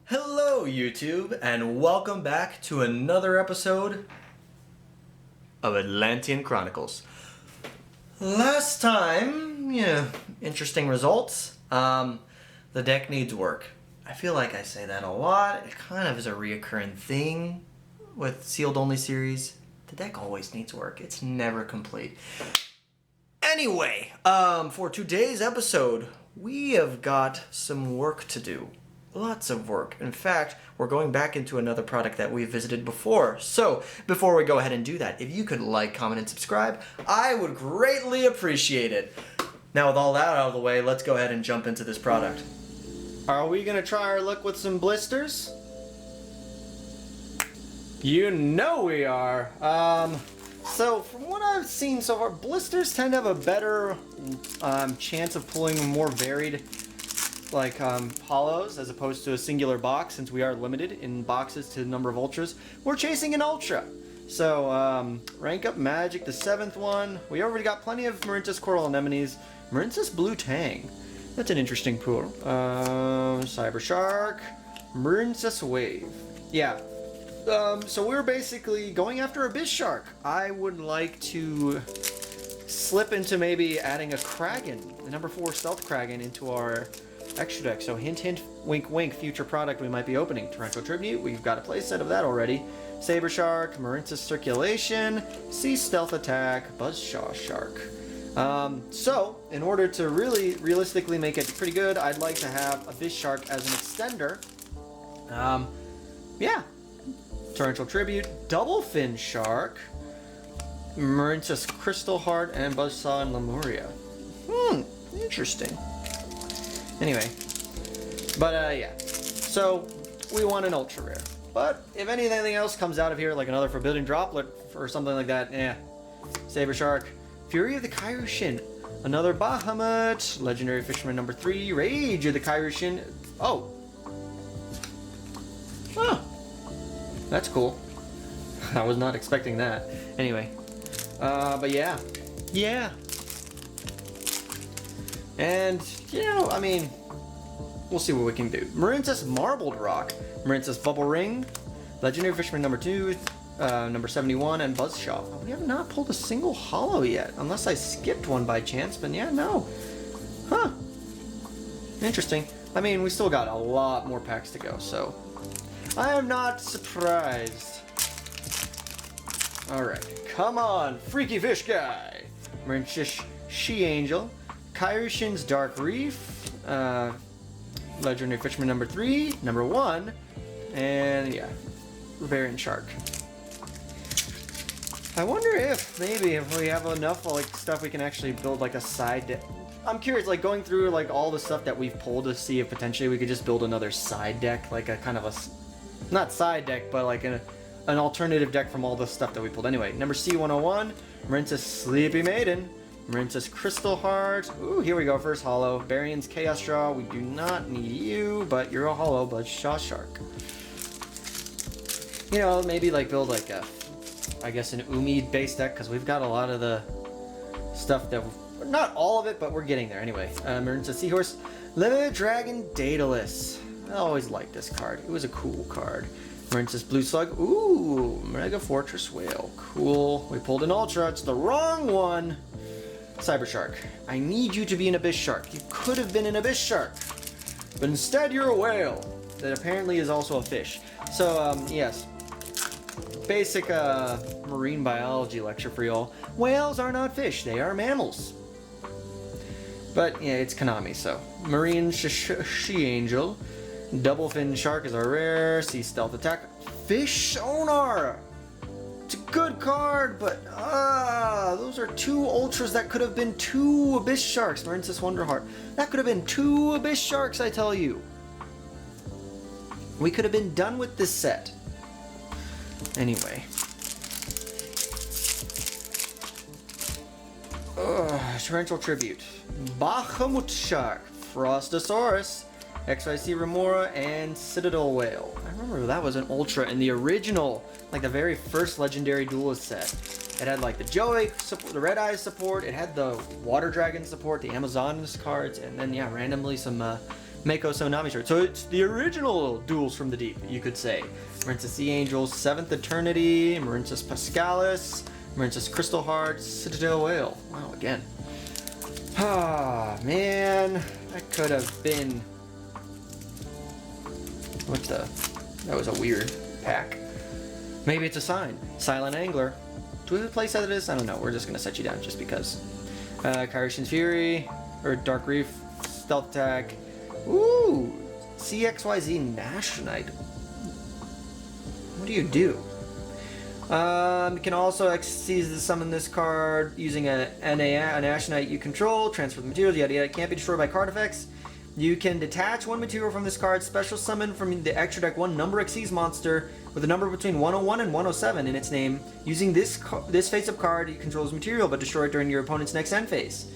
Hello YouTube, and welcome back to another episode of Atlantean Chronicles. Last time, interesting results. The deck needs work. I feel like I say that a lot. It kind of is a reoccurring thing with sealed only series. The deck always needs work. It's never complete. Anyway, for today's episode, we have got some work to do. Lots of work. In fact, we're going back into another product that we've visited before. So, before we go ahead and do that, if you could like, comment, and subscribe, I would greatly appreciate it. Now, with all that out of the way, let's go ahead and jump into this product. Are we going to try our luck with some blisters? You know we are. So, from what I've seen so far, blisters tend to have a better chance of pulling more varied hollows as opposed to a singular box, since we are limited in boxes to the number of ultras. We're chasing an ultra. So, rank up magic, the 7th one. We already got plenty of Marintis Coral Anemones. Marintis Blue Tang. That's an interesting pool. Cyber Shark. Marintis Wave. Yeah. So we're basically going after Abyss Shark. I would like to slip into maybe adding a Kraken, the number 4 Stealth Kraken, into our extra deck. So hint hint, wink wink, future product we might be opening. Torrential Tribute, we've got a playset of that already. Saber Shark, Marintis Circulation, Sea Stealth Attack, Buzzsaw Shark. So in order to really realistically make it pretty good, I'd like to have Abyss Shark as an extender. Yeah. Torrential Tribute, Double Fin Shark, Marintis Crystal Heart, and Buzzsaw and Lemuria. Interesting. Anyway, but yeah, so we want an ultra rare. But if anything else comes out of here, like another Forbidden Droplet or something like that, Saber Shark, Fury of the Kairyu-Shin, another Bahamut, Legendary Fisherman number 3, Rage of the Kairyu-Shin. Oh, that's cool. I was not expecting that. Anyway, but yeah. And, I mean, we'll see what we can do. Marintis Marbled Rock, Marintis Bubble Ring, Legendary Fisherman number 2, number 71, and Buzzsaw. We have not pulled a single holo yet, unless I skipped one by chance, but no. Huh. Interesting. I mean, we still got a lot more packs to go, so I am not surprised. Alright, come on, Freaky Fish Guy! Marintis She-Angel, Kairyu-Shin's Dark Reef, Legendary Fisherman number 3, number 1, and Barbarian Shark. I wonder if we have enough stuff we can actually build a side deck. I'm curious, going through all the stuff that we've pulled to see if potentially we could just build another side deck, a kind of a, not side deck, but an alternative deck from all the stuff that we pulled. Anyway, number C101, Marintis Sleepy Maiden, Marintis Crystal Heart. Ooh, here we go, first holo. Barian's Chaos Draw. We do not need you, but you're a holo, Buzzsaw Shark. Maybe build I guess an Umid-based deck, because we've got a lot of the stuff that, not all of it, but we're getting there. Anyway, Marintis Seahorse, Limited Dragon Daedalus. I always liked this card. It was a cool card. Marintis Blue Slug. Ooh, Mega Fortress Whale. Cool. We pulled an Ultra. It's the wrong one. Cyber Shark. I need you to be an Abyss Shark. You could have been an Abyss Shark, but instead you're a whale that apparently is also a fish. So, yes. Basic marine biology lecture for y'all. Whales are not fish. They are mammals. But, it's Konami, so. Marine She-Angel. Double Fin Shark is our rare. Sea Stealth Attack. Fish Sonar! It's a good card, but those are 2 ultras that could have been 2 Abyss Sharks. Marintis Wonderheart. That could have been 2 Abyss Sharks, I tell you. We could have been done with this set. Anyway. Torrential Tribute. Bahamut Shark. Frostosaurus. XYC Remora, and Citadel Whale. I remember that was an ultra in the original, the very first Legendary Duelist set. It had the Joey support, the Red Eyes support, it had the Water Dragon support, the Amazoness cards, and then randomly some Mako Sonami shirt. So it's the original Duels from the Deep, you could say. Marincess Sea Angels, 7th Eternity, Marincess Pascalis, Marincess Crystal Heart, Citadel Whale. Wow, again. Ah, man. That could have been... What the... That was a weird pack. Maybe it's a sign. Silent Angler. Do we have a place that it is? I don't know. We're just going to set you down just because. Kyrician's Fury, or Dark Reef, Stealth Attack. Ooh! CXYZ Nashonite. What do you do? You can also seize to summon this card using a Nashonite you control, transfer the materials, yada yada. It can't be destroyed by card effects. You can detach one material from this card, special summon from the extra deck one number exceeds monster with a number between 101 and 107 in its name. Using this face-up card, it controls material, but destroy it during your opponent's next end phase.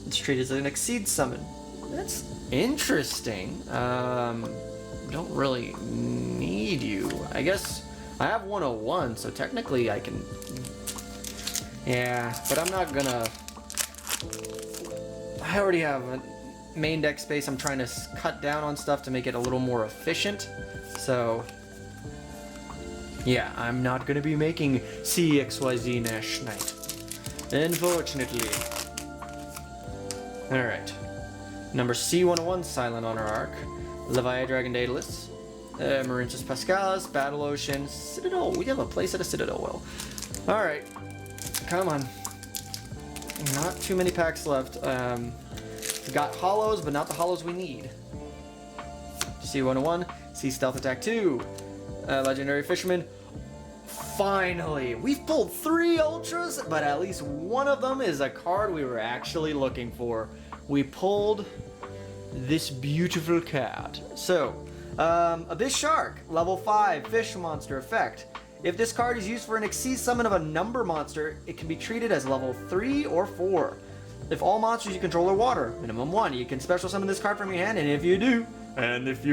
It's treated as an exceed summon. That's interesting. Don't really need you. I guess I have 101, so technically I can... Yeah, but I'm not gonna... I already have a main deck space. I'm trying to cut down on stuff to make it a little more efficient. So... yeah, I'm not gonna be making CXYZ Nashonite, unfortunately. Alright. Number C101, Silent Honor Arc. Leviathan Dragon Daedalus. Marincess Pascalis, Battle Ocean, Citadel. We have a place at a Citadel Well. Alright. Come on. Not too many packs left. We got hollows, but not the hollows we need. C101, C Stealth Attack 2. Legendary Fisherman. Finally! We've pulled 3 Ultras, but at least one of them is a card we were actually looking for. We pulled this beautiful card. So, Abyss Shark, level 5, fish monster effect. If this card is used for an exceed summon of a number monster, it can be treated as level 3 or 4. If all monsters you control are water, minimum 1, you can special summon this card from your hand, and if you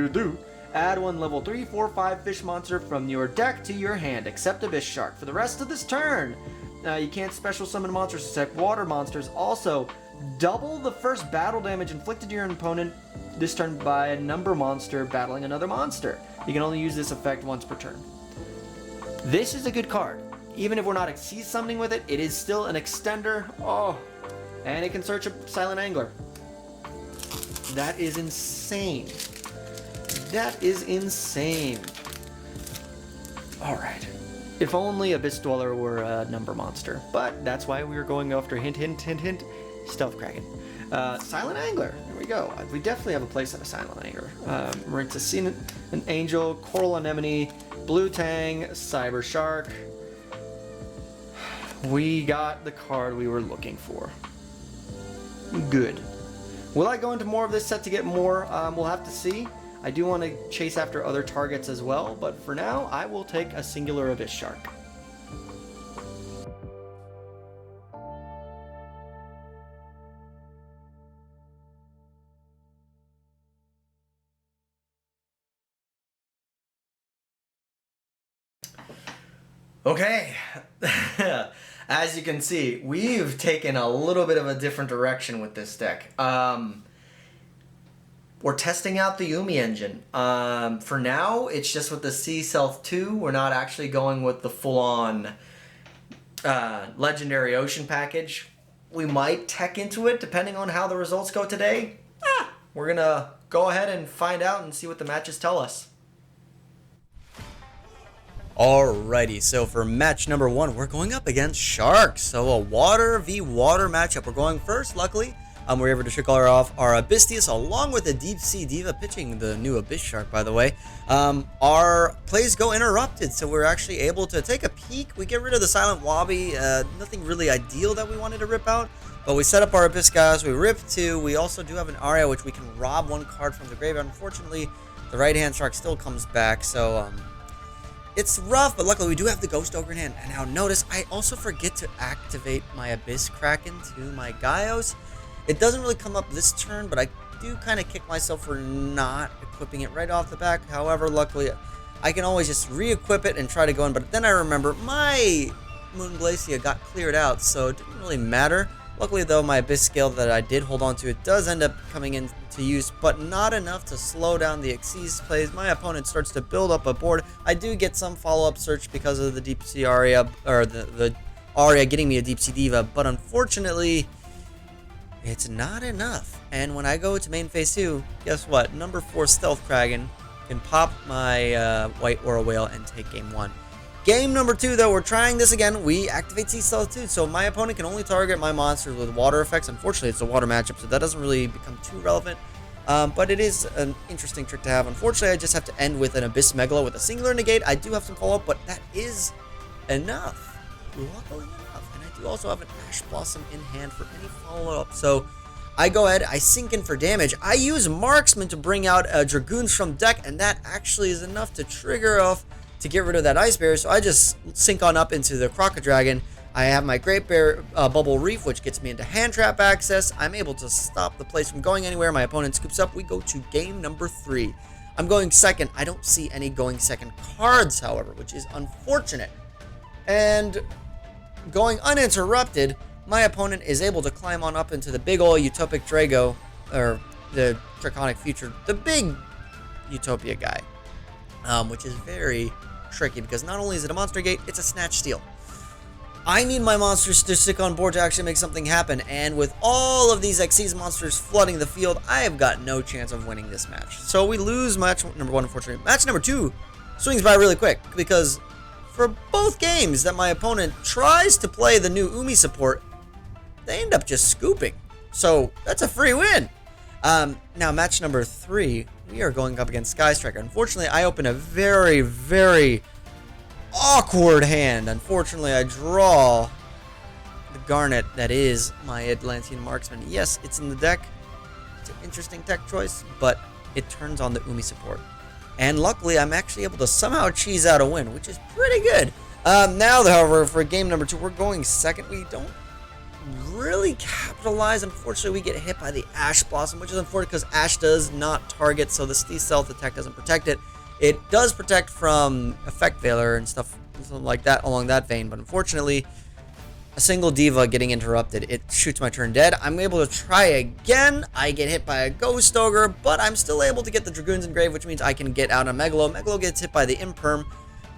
do, add 1 level 3, 4, 5 fish monster from your deck to your hand, except Abyss Shark. For the rest of this turn, you can't special summon monsters except water monsters. Also, double the first battle damage inflicted to your opponent this turn by a number monster battling another monster. You can only use this effect once per turn. This is a good card. Even if we're not exceed summoning with it, it is still an extender. Oh, and it can search a Silent Angler. That is insane. That is insane. Alright. If only Abyss Dweller were a number monster. But that's why we were going after hint, hint, hint, hint, Stealth Kraken. Silent Angler. There we go. We definitely have a place at a Silent Angler. Marincess Sea an Angel, Coral Anemone, Blue Tang, Cyber Shark. We got the card we were looking for. Good. Will I go into more of this set to get more? We'll have to see. I do want to chase after other targets as well, but for now, I will take a singular Abyss Shark. Okay, as you can see, we've taken a little bit of a different direction with this deck. We're testing out the Umi engine. For now, it's just with the Sea Self 2. We're not actually going with the full-on Legendary Ocean package. We might tech into it depending on how the results go today. We're going to go ahead and find out and see what the matches tell us. Alrighty, so for match number 1, we're going up against Sharks. So a water v water matchup. We're going first, luckily. We're able to trick off our Abystius along with the Deep Sea Diva, pitching the new Abyss Shark, by the way. Our plays go interrupted, so we're actually able to take a peek. We get rid of the Silent Wobby, nothing really ideal that we wanted to rip out. But we set up our Abyss guys, we rip 2. We also do have an Aria, which we can rob 1 card from the graveyard. Unfortunately, the right-hand Shark still comes back, so it's rough, but luckily we do have the Ghost Ogre in hand. And now notice, I also forget to activate my Abyss Kraken to my Yugioh. It doesn't really come up this turn, but I do kind of kick myself for not equipping it right off the back. However, luckily, I can always just re-equip it and try to go in. But then I remember my Moon Glacia got cleared out, so it didn't really matter. Luckily, though, my Abyss Scale that I did hold on to, it does end up coming into to use, but not enough to slow down the Xyz plays. My opponent starts to build up a board. I do get some follow-up search because of the Deep Sea Aria, or the Aria getting me a Deep Sea Diva, but unfortunately, it's not enough. And when I go to main phase 2, guess what? Number 4 Stealth Kraken can pop my White Aura Whale and take game 1. Game number 2, though, we're trying this again. We activate Sea Stealth 2, so my opponent can only target my monsters with water effects. Unfortunately, it's a water matchup, so that doesn't really become too relevant. But it is an interesting trick to have. Unfortunately, I just have to end with an Abyss Megalo with a singular negate. I do have some follow-up, but that is enough. Luckily enough. And I do also have an Ash Blossom in hand for any follow-up. So I go ahead, I sink in for damage. I use Marksman to bring out Dragoons from deck, and that actually is enough to trigger off to get rid of that Ice Bear. So I just sink on up into the Crocodragon. I have my Great Bear Bubble Reef, which gets me into hand trap access. I'm able to stop the place from going anywhere. My opponent scoops up. We go to game number 3. I'm going second. I don't see any going second cards, however, which is unfortunate. And going uninterrupted, my opponent is able to climb on up into the big ol' Utopic Drago, or the Draconic Future, the big Utopia guy, which is very tricky because not only is it a monster gate, it's a snatch steal. I need my monsters to stick on board to actually make something happen, and with all of these Xyz monsters flooding the field, I have got no chance of winning this match. So we lose match number 1, unfortunately. Match number 2 swings by really quick because for both games that my opponent tries to play the new Umi support, they end up just scooping. So that's a free win. Now match number 3, we are going up against Sky Striker. Unfortunately, I open a very, very awkward hand. Unfortunately, I draw the Garnet that is my Atlantean Marksman. Yes, it's in the deck. It's an interesting tech choice, but it turns on the Umi support. And luckily, I'm actually able to somehow cheese out a win, which is pretty good. Now, however, for game number 2, we're going second. We don't really capitalize. Unfortunately, we get hit by the Ash Blossom, which is unfortunate because Ash does not target, so the Sea Stealth attack doesn't protect it. It does protect from Effect Veiler and stuff like that along that vein, but unfortunately, a single Diva getting interrupted, it shoots my turn dead. I'm able to try again. I get hit by a Ghost Ogre, but I'm still able to get the Dragoons engraved, which means I can get out a Megalo. Megalo gets hit by the Imperm,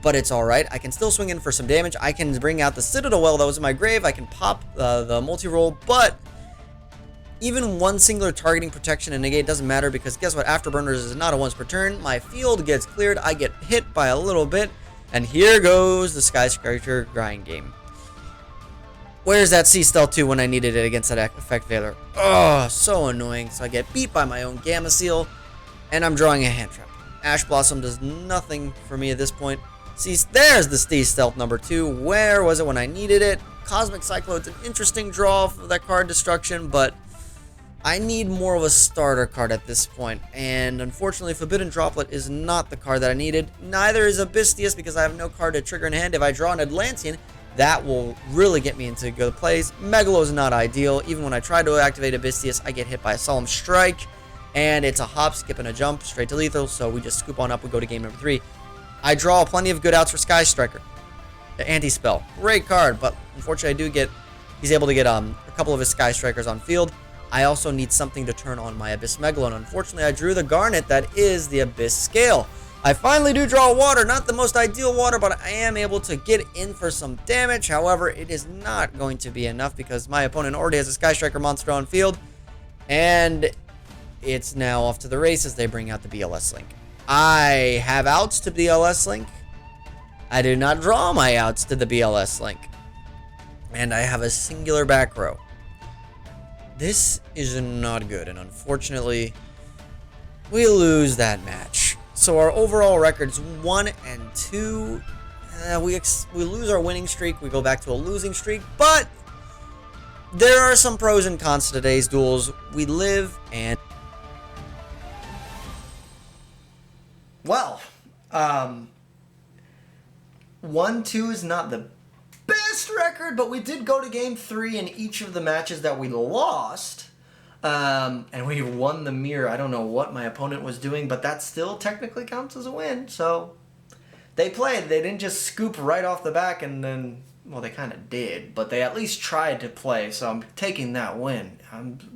but it's alright. I can still swing in for some damage. I can bring out the Citadel Well that was in my grave. I can pop the multi-roll, but even one singular targeting protection and negate doesn't matter because guess what? Afterburners is not a once per turn. My field gets cleared. I get hit by a little bit, and here goes the Skyscraper grind game. Where's that Sea Stealth 2 when I needed it against that Effect Veiler? Oh, so annoying. So I get beat by my own Gamma Seal, and I'm drawing a hand trap. Ash Blossom does nothing for me at this point. See, there's the Sea Stealth number 2. Where was it when I needed it? Cosmic Cyclone's an interesting draw for that card destruction, but I need more of a starter card at this point. And unfortunately, Forbidden Droplet is not the card that I needed. Neither is Abystius because I have no card to trigger in hand. If I draw an Atlantean, that will really get me into good plays. Megalo is not ideal. Even when I try to activate Abystius, I get hit by a Solemn Strike. And it's a hop, skip, and a jump straight to lethal. So we just scoop on up. We go to game number 3. I draw plenty of good outs for Sky Striker. The Anti-Spell. Great card, but unfortunately he's able to get a couple of his Sky Strikers on field. I also need something to turn on my Abyss Megalo, and unfortunately I drew the Garnet that is the Abyss Scale. I finally do draw water, not the most ideal water, but I am able to get in for some damage. However, it is not going to be enough because my opponent already has a Sky Striker monster on field, and it's now off to the races. They bring out the BLS Link. I have outs to BLS Link. I do not draw my outs to the BLS Link. And I have a singular back row. This is not good, and unfortunately, we lose that match. So our overall record's 1-2. We lose our winning streak. We go back to a losing streak, but there are some pros and cons to today's duels. We live and... Well, 1-2 is not the best record, but we did go to game 3 in each of the matches that we lost. And we won the mirror. I don't know what my opponent was doing, but that still technically counts as a win. So they played. They didn't just scoop right off the back and then well, they kind of did, but they at least tried to play, so I'm taking that win.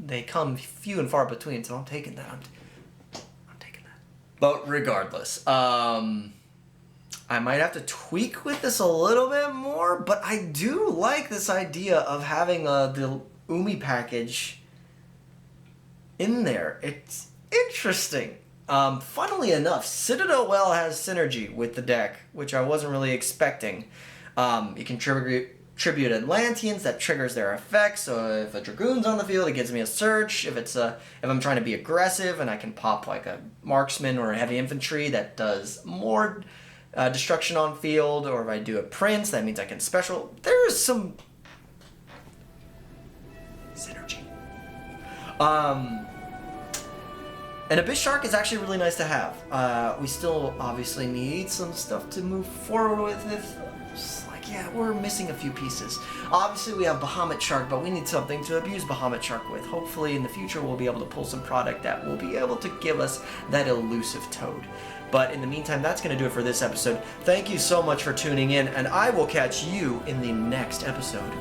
They come few and far between, so I'm taking that. I'm taking that. But regardless, I might have to tweak with this a little bit more, but I do like this idea of having the Umi package in there. It's interesting. Funnily enough, Citadel Well has synergy with the deck, which I wasn't really expecting. You can tribute Atlanteans, that triggers their effects. So if a Dragoon's on the field, it gives me a search. If I'm trying to be aggressive and I can pop like a marksman or a heavy infantry that does more destruction on field, or if I do a prince, that means I can special. There's some synergy. And Abyss Shark is actually really nice to have. We still obviously need some stuff to move forward with. Just like, yeah, we're missing a few pieces. Obviously we have Bahamut Shark, but we need something to abuse Bahamut Shark with. Hopefully in the future we'll be able to pull some product that will be able to give us that elusive toad. But in the meantime, that's going to do it for this episode. Thank you so much for tuning in, and I will catch you in the next episode.